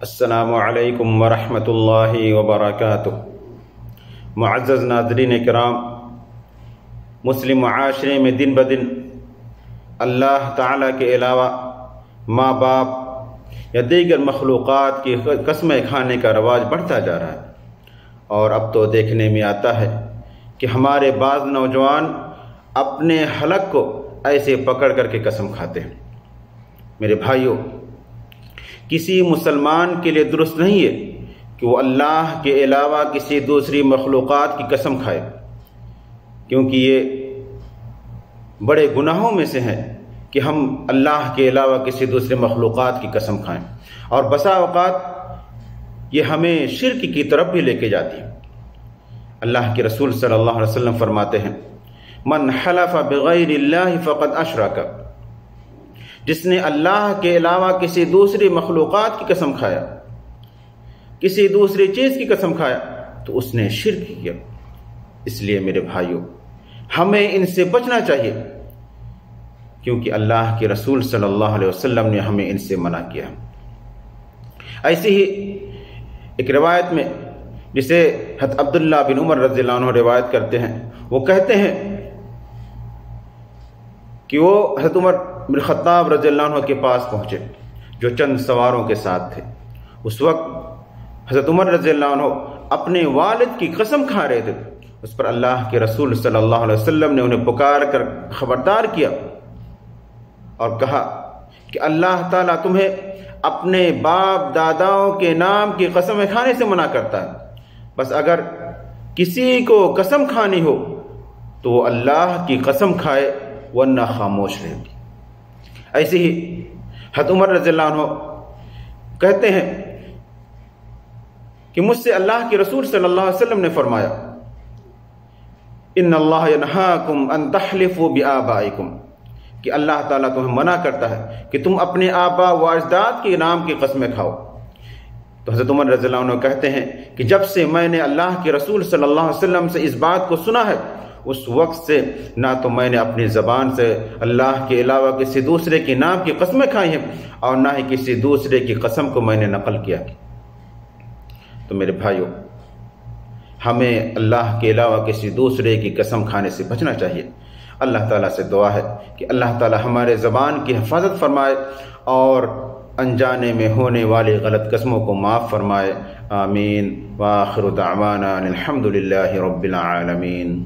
السلام علیکم ورحمۃ اللہ وبرکاتہ۔ معزز ناظرین کرام، مسلم معاشرے میں دن بدن اللہ تعالیٰ کے علاوہ ماں باپ یا دیگر مخلوقات کی قسمیں کھانے کا رواج بڑھتا جا رہا ہے، اور اب تو دیکھنے میں آتا ہے کہ ہمارے بعض نوجوان اپنے حلق کو ایسے پکڑ کر کے قسم کھاتے ہیں۔ میرے بھائیوں، کسی مسلمان کے لیے درست نہیں ہے کہ وہ اللہ کے علاوہ کسی دوسری مخلوقات کی قسم کھائے، کیونکہ یہ بڑے گناہوں میں سے ہیں کہ ہم اللہ کے علاوہ کسی دوسرے مخلوقات کی قسم کھائیں، اور بسا اوقات یہ ہمیں شرک کی طرف بھی لے کے جاتی ہے۔ اللہ کے رسول صلی اللہ علیہ وسلم فرماتے ہیں، من حلف بغیر اللہ فقد اشرک، جس نے اللہ کے علاوہ کسی دوسری مخلوقات کی قسم کھایا، کسی دوسری چیز کی قسم کھایا، تو اس نے شرک کیا۔ اس لیے میرے بھائیوں، ہمیں ان سے بچنا چاہیے، کیونکہ اللہ کے رسول صلی اللہ علیہ وسلم نے ہمیں ان سے منع کیا۔ ایسی ہی ایک روایت میں، جسے حضرت عبداللہ بن عمر رضی اللہ عنہ روایت کرتے ہیں، وہ کہتے ہیں کہ وہ حضرت عمر بن خطاب رضی اللہ عنہ کے پاس پہنچے، جو چند سواروں کے ساتھ تھے۔ اس وقت حضرت عمر رضی اللہ عنہ اپنے والد کی قسم کھا رہے تھے۔ اس پر اللہ کے رسول صلی اللہ علیہ وسلم نے انہیں پکار کر خبردار کیا اور کہا کہ اللہ تعالیٰ تمہیں اپنے باپ داداؤں کے نام کی قسمیں کھانے سے منع کرتا ہے، بس اگر کسی کو قسم کھانی ہو تو وہ اللہ کی قسم کھائے، ورنہ خاموش رہے۔ ایسے ہی حضرت عمر رضی اللہ عنہ کہتے ہیں کہ مجھ سے اللہ کے رسول صلی اللہ علیہ وسلم نے فرمایا، ان اللہ ینہاکم ان تحلفوا بآبائکم، کہ اللہ تعالیٰ تمہیں منع کرتا ہے کہ تم اپنے آبا و اجداد کے نام کی قسمیں کھاؤ۔ تو حضرت عمر رضی اللہ عنہ کہتے ہیں کہ جب سے میں نے اللہ کے رسول صلی اللہ علیہ وسلم سے اس بات کو سنا ہے، اس وقت سے نہ تو میں نے اپنی زبان سے اللہ کے علاوہ کسی دوسرے کے نام کی قسمیں کھائی ہیں، اور نہ ہی کسی دوسرے کی قسم کو میں نے نقل کیا۔ تو میرے بھائیوں، ہمیں اللہ کے علاوہ کسی دوسرے کی قسم کھانے سے بچنا چاہیے۔ اللہ تعالیٰ سے دعا ہے کہ اللہ تعالیٰ ہمارے زبان کی حفاظت فرمائے اور انجانے میں ہونے والی غلط قسموں کو معاف فرمائے۔ آمین۔ وآخر دعوانا الحمد للہ رب العالمین۔